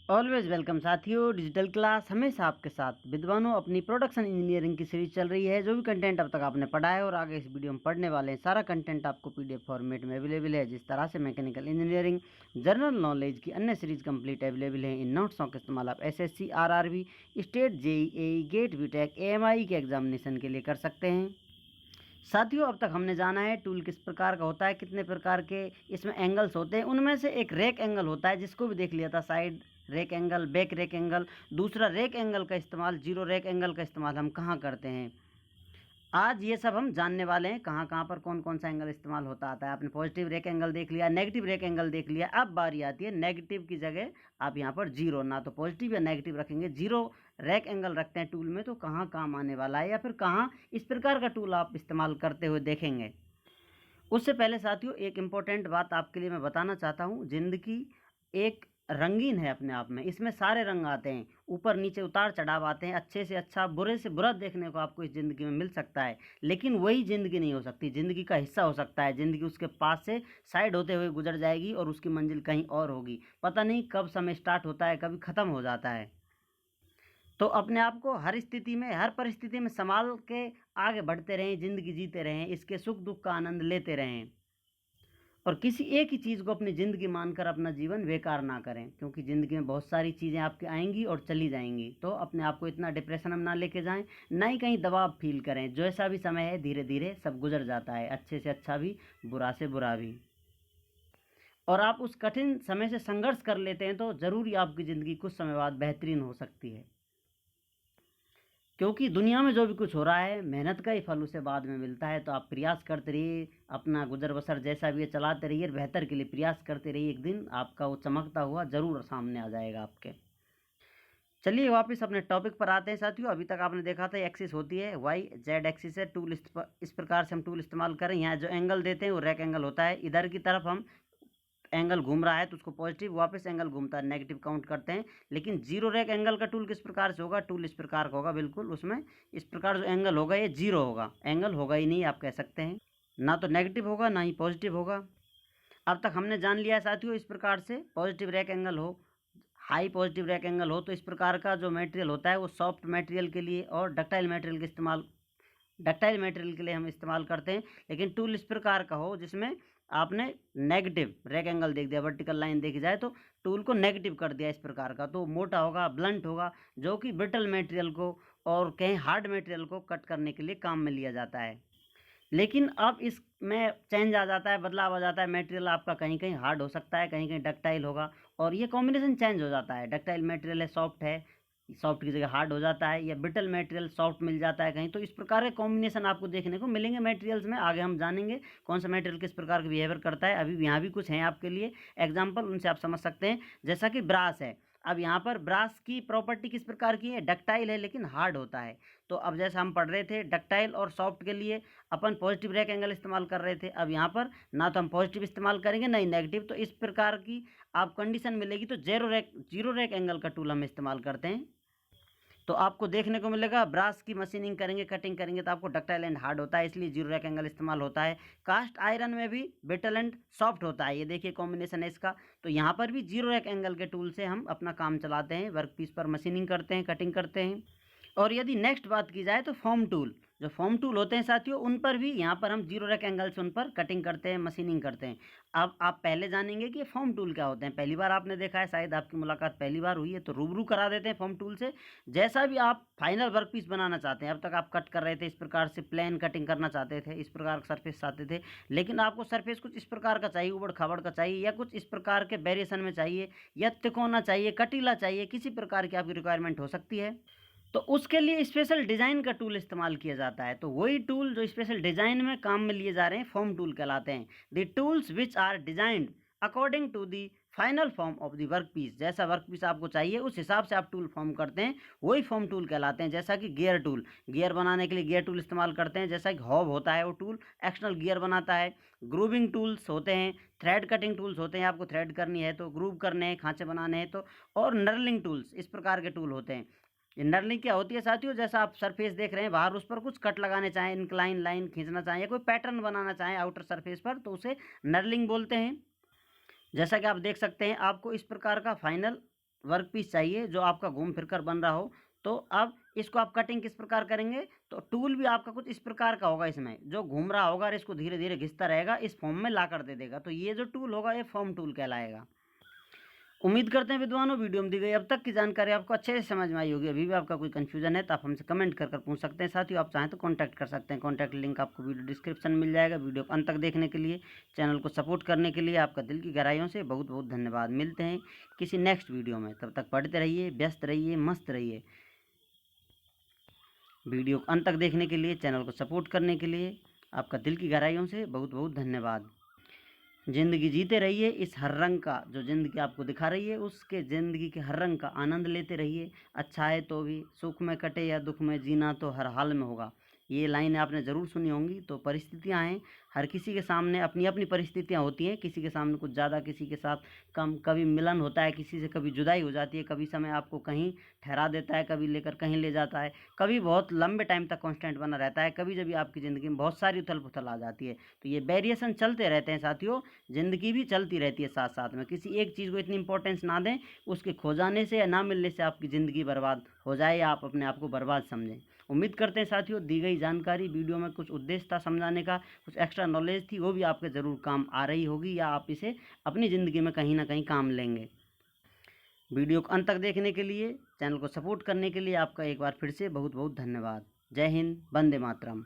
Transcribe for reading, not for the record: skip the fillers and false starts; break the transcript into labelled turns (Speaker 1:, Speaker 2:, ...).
Speaker 1: Always welcome साथियों, digital class हमेशा आपके साथ। विद्वानों, अपनी प्रोडक्शन इंजीनियरिंग की सीरीज चल रही है। जो भी कंटेंट अब तक आपने पढ़ा है और आगे इस वीडियो में पढ़ने वाले हैं, सारा कंटेंट आपको पीडीएफ फॉर्मेट में अवेलेबल है। जिस तरह से मैकेनिकल इंजीनियरिंग, जनरल नॉलेज की अन्य सीरीज कंप्लीट अवेलेबल है। इन नोट्सों का इस्तेमाल आप SSC, RRB, state, JEE, GATE, BTech, AMI के एग्जामिनेशन के लिए कर सकते हैं। साथियों, अब तक हमने जाना है टूल किस प्रकार का होता है, कितने प्रकार के इसमें एंगल्स होते हैं। उनमें से एक रैक एंगल होता है, जिसको भी देख लिया था, side rack angle, back rack angle. दूसरा रैक एंगल का इस्तेमाल, जीरो रैक एंगल का इस्तेमाल हम कहाँ करते हैं। आज ये सब हम जानने वाले हैं, कहाँ कहाँ पर कौन कौन सा एंगल इस्तेमाल होता आता है। आपने पॉजिटिव रैक एंगल देख लिया, नेगेटिव रैक एंगल देख लिया। अब बारी आती है नेगेटिव की जगह आप यहाँ पर जीरो, ना तो पॉजिटिव या नेगेटिव रखेंगे, जीरो रैक एंगल रखते हैं टूल में, तो कहाँ काम आने वाला है या फिर कहाँ इस प्रकार का टूल आप इस्तेमाल करते हुए देखेंगे। उससे पहले साथियों, एक इम्पोर्टेंट बात आपके लिए मैं बताना चाहता हूँ। ज़िंदगी एक रंगीन है अपने आप में, इसमें सारे रंग आते हैं, ऊपर नीचे उतार चढ़ाव आते हैं। अच्छे से अच्छा, बुरे से बुरा देखने को आपको इस ज़िंदगी में मिल सकता है, लेकिन वही ज़िंदगी नहीं हो सकती। ज़िंदगी का हिस्सा हो सकता है, ज़िंदगी उसके पास से साइड होते हुए गुजर जाएगी और उसकी मंजिल कहीं और होगी। पता नहीं कब समय स्टार्ट होता है, कभी ख़त्म हो जाता है। तो अपने आप को हर स्थिति में, हर परिस्थिति में संभाल के आगे बढ़ते रहें, ज़िंदगी जीते रहें, इसके सुख दुख का आनंद लेते रहें। और किसी एक ही चीज़ को अपनी ज़िंदगी मानकर अपना जीवन बेकार ना करें, क्योंकि ज़िंदगी में बहुत सारी चीज़ें आपकी आएंगी और चली जाएंगी। तो अपने आप को इतना डिप्रेशन में ना लेके जाएं, ना ही कहीं दबाव फील करें। जैसा भी समय है, धीरे धीरे सब गुजर जाता है, अच्छे से अच्छा भी, बुरा से बुरा भी। और आप उस कठिन समय से संघर्ष कर लेते हैं तो ज़रूर ही आपकी ज़िंदगी कुछ समय बाद बेहतरीन हो सकती है। क्योंकि दुनिया में जो भी कुछ हो रहा है, मेहनत का ही फल उसे बाद में मिलता है। तो आप प्रयास करते रहिए, अपना गुजर बसर जैसा भी है चलाते रहिए, बेहतर के लिए प्रयास करते रहिए। एक दिन आपका वो चमकता हुआ ज़रूर सामने आ जाएगा आपके। चलिए वापस अपने टॉपिक पर आते हैं साथियों। अभी तक आपने देखा था एक्सिस होती है, वाई जेड एक्सिस है। टूल इस प्रकार से हम टूल इस्तेमाल करें। यहाँ जो एंगल देते हैं वो रैक एंगल होता है। इधर की तरफ हम एंगल घूम रहा है तो उसको पॉजिटिव, वापस एंगल घूमता है नेगेटिव काउंट करते हैं। लेकिन जीरो रैक एंगल का टूल किस प्रकार से होगा, टूल इस प्रकार का होगा, बिल्कुल उसमें इस प्रकार जो एंगल होगा ये जीरो होगा, एंगल होगा ही नहीं, आप कह सकते हैं। ना तो नेगेटिव होगा ना ही पॉजिटिव होगा। अब तक हमने जान लिया साथियों, इस प्रकार से पॉजिटिव रैक एंगल हो, हाई पॉजिटिव रैक एंगल हो, तो इस प्रकार का जो मटेरियल होता है वो सॉफ्ट मटेरियल के लिए और डक्टाइल मटेरियल के इस्तेमाल, डक्टाइल मटेरियल के लिए हम इस्तेमाल करते हैं। लेकिन टूल इस प्रकार का हो जिसमें आपने नेगेटिव रैक एंगल देख दिया, वर्टिकल लाइन देखी जाए तो टूल को नेगेटिव कर दिया इस प्रकार का, तो मोटा होगा, ब्लंट होगा, जो कि ब्रिटल मटेरियल को और कहीं हार्ड मटेरियल को कट करने के लिए काम में लिया जाता है। लेकिन अब इसमें चेंज आ जाता है, बदलाव आ जाता है। मटेरियल आपका कहीं कहीं हार्ड हो सकता है, कहीं कहीं डक्टाइल होगा, और ये कॉम्बिनेशन चेंज हो जाता है। डक्टाइल मटेरियल है, सॉफ्ट है, सॉफ्ट की जगह हार्ड हो जाता है, या ब्रिटल मटेरियल सॉफ्ट मिल जाता है कहीं। तो इस प्रकार के कॉम्बिनेशन आपको देखने को मिलेंगे मटेरियल्स में। आगे हम जानेंगे कौन सा मटेरियल किस प्रकार का बिहेवियर करता है। अभी यहाँ भी कुछ हैं आपके लिए एग्जाम्पल, उनसे आप समझ सकते हैं। जैसा कि ब्रास है, अब यहाँ पर ब्रास की प्रॉपर्टी किस प्रकार की है, डक्टाइल है लेकिन हार्ड होता है। तो अब जैसा हम पढ़ रहे थे, डक्टाइल और सॉफ्ट के लिए अपन पॉजिटिव रैक एंगल इस्तेमाल कर रहे थे। अब यहाँ पर ना तो हम पॉजिटिव इस्तेमाल करेंगे ना ही नेगेटिव, तो इस प्रकार की आप कंडीशन मिलेगी। तो जीरो रैक एंगल का टूल हम इस्तेमाल करते हैं। तो आपको देखने को मिलेगा, ब्रास की मशीनिंग करेंगे, कटिंग करेंगे तो आपको डक्टाइल एंड हार्ड होता है, इसलिए जीरो रैक एंगल इस्तेमाल होता है। कास्ट आयरन में भी ब्रिटल एंड सॉफ्ट होता है, ये देखिए कॉम्बिनेशन है इसका। तो यहाँ पर भी जीरो रैक एंगल के टूल से हम अपना काम चलाते हैं, वर्क पीस पर मशीनिंग करते हैं, कटिंग करते हैं। और यदि नेक्स्ट बात की जाए तो फॉर्म टूल, जो फॉर्म टूल होते हैं साथियों, उन पर भी यहाँ पर हम जीरो रैक एंगल से उन पर कटिंग करते हैं, मशीनिंग करते हैं। अब आप पहले जानेंगे कि फॉर्म टूल क्या होते हैं। पहली बार आपने देखा है, शायद आपकी मुलाकात पहली बार हुई है, तो रूबरू करा देते हैं फॉर्म टूल से। जैसा भी आप फाइनल वर्क पीस बनाना चाहते हैं, अब तक आप कट कर रहे थे इस प्रकार से, प्लेन कटिंग करना चाहते थे, इस प्रकार का सरफेस चाहते थे, लेकिन आपको सरफेस कुछ इस प्रकार का चाहिए, उबड़ खाबड़ का चाहिए, या कुछ इस प्रकार के वेरिएशन में चाहिए, या तिकोना चाहिए, कटीला चाहिए, किसी प्रकार की आपकी रिक्वायरमेंट हो सकती है। तो उसके लिए स्पेशल डिज़ाइन का टूल इस्तेमाल किया जाता है। तो वही टूल जो स्पेशल डिज़ाइन में काम में लिए जा रहे हैं, फॉर्म टूल कहलाते हैं। The tools which are designed according to the final form of the work piece, जैसा वर्क पीस आपको चाहिए उस हिसाब से आप टूल फॉर्म करते हैं, वही फॉर्म टूल कहलाते हैं। जैसा कि गियर टूल, गियर बनाने के लिए गियर टूल इस्तेमाल करते हैं। जैसा कि हॉब होता है, वो टूल एक्सटर्नल गियर बनाता है। ग्रूविंग टूल्स होते हैं, थ्रेड कटिंग टूल्स होते हैं, आपको थ्रेड करनी है तो, ग्रूव करने हैं, खांचे बनाने हैं तो, और नर्लिंग टूल्स, इस प्रकार के टूल होते हैं। ये नर्लिंग क्या होती है साथियों, जैसा आप सरफेस देख रहे हैं बाहर, उस पर कुछ कट लगाने चाहें, इंक्लाइन लाइन खींचना चाहें, या कोई पैटर्न बनाना चाहें आउटर सरफेस पर, तो उसे नर्लिंग बोलते हैं। जैसा कि आप देख सकते हैं, आपको इस प्रकार का फाइनल वर्क पीस चाहिए जो आपका घूम फिर कर बन रहा हो। तो अब इसको आप कटिंग किस प्रकार करेंगे, तो टूल भी आपका कुछ इस प्रकार का होगा, इसमें जो घूम रहा होगा और इसको धीरे धीरे घिसता रहेगा, इस फॉर्म में ला कर दे देगा। तो ये जो टूल होगा ये फॉर्म टूल कहलाएगा। उम्मीद करते हैं विद्वानों वीडियो में दी गई अब तक की जानकारी आपको अच्छे से समझ में आई होगी। अभी भी आपका कोई कन्फ्यूजन है तो आप हमसे कमेंट कर पूछ सकते हैं। साथ ही आप चाहें तो कॉन्टैक्ट कर सकते हैं। कॉन्टैक्ट लिंक आपको वीडियो डिस्क्रिप्शन में मिल जाएगा। वीडियो को अंत तक देखने के लिए, चैनल को सपोर्ट करने के लिए आपका दिल की गहराइयों से बहुत बहुत धन्यवाद। मिलते हैं किसी नेक्स्ट वीडियो में, तब तक पढ़ते रहिए, व्यस्त रहिए, मस्त रहिए। वीडियो को अंत तक देखने के लिए, चैनल को सपोर्ट करने के लिए आपका दिल की गहराइयों से बहुत बहुत धन्यवाद। ज़िंदगी जीते रहिए, इस हर रंग का जो ज़िंदगी आपको दिखा रही है उसके ज़िंदगी के हर रंग का आनंद लेते रहिए। अच्छा है तो भी, सुख में कटे या दुख में, जीना तो हर हाल में होगा। ये लाइन आपने ज़रूर सुनी होंगी। तो परिस्थितियाँ हैं, हर किसी के सामने अपनी अपनी परिस्थितियाँ होती हैं। किसी के सामने कुछ ज़्यादा, किसी के साथ कम। कभी मिलन होता है किसी से, कभी जुदाई हो जाती है, कभी समय आपको कहीं ठहरा देता है, कभी लेकर कहीं ले जाता है, कभी बहुत लंबे टाइम तक कांस्टेंट बना रहता है, कभी जब आपकी ज़िंदगी में बहुत सारी उथल पुथल आ जाती है। तो ये वेरिएशन चलते रहते हैं साथियों। ज़िंदगी भी चलती रहती है साथ साथ में। किसी एक चीज़ को इतनी इंपॉर्टेंस ना दें, उसके खो जाने से या ना मिलने से आपकी ज़िंदगी बर्बाद हो जाए या आप अपने आप को बर्बाद समझें। उम्मीद करते हैं साथियों दी गई जानकारी वीडियो में कुछ उद्देश्य था समझाने का, कुछ एक्स्ट्रा नॉलेज थी, वो भी आपके ज़रूर काम आ रही होगी या आप इसे अपनी ज़िंदगी में कहीं ना कहीं काम लेंगे। वीडियो को अंत तक देखने के लिए, चैनल को सपोर्ट करने के लिए आपका एक बार फिर से बहुत बहुत धन्यवाद। जय हिंद, वंदे मातरम।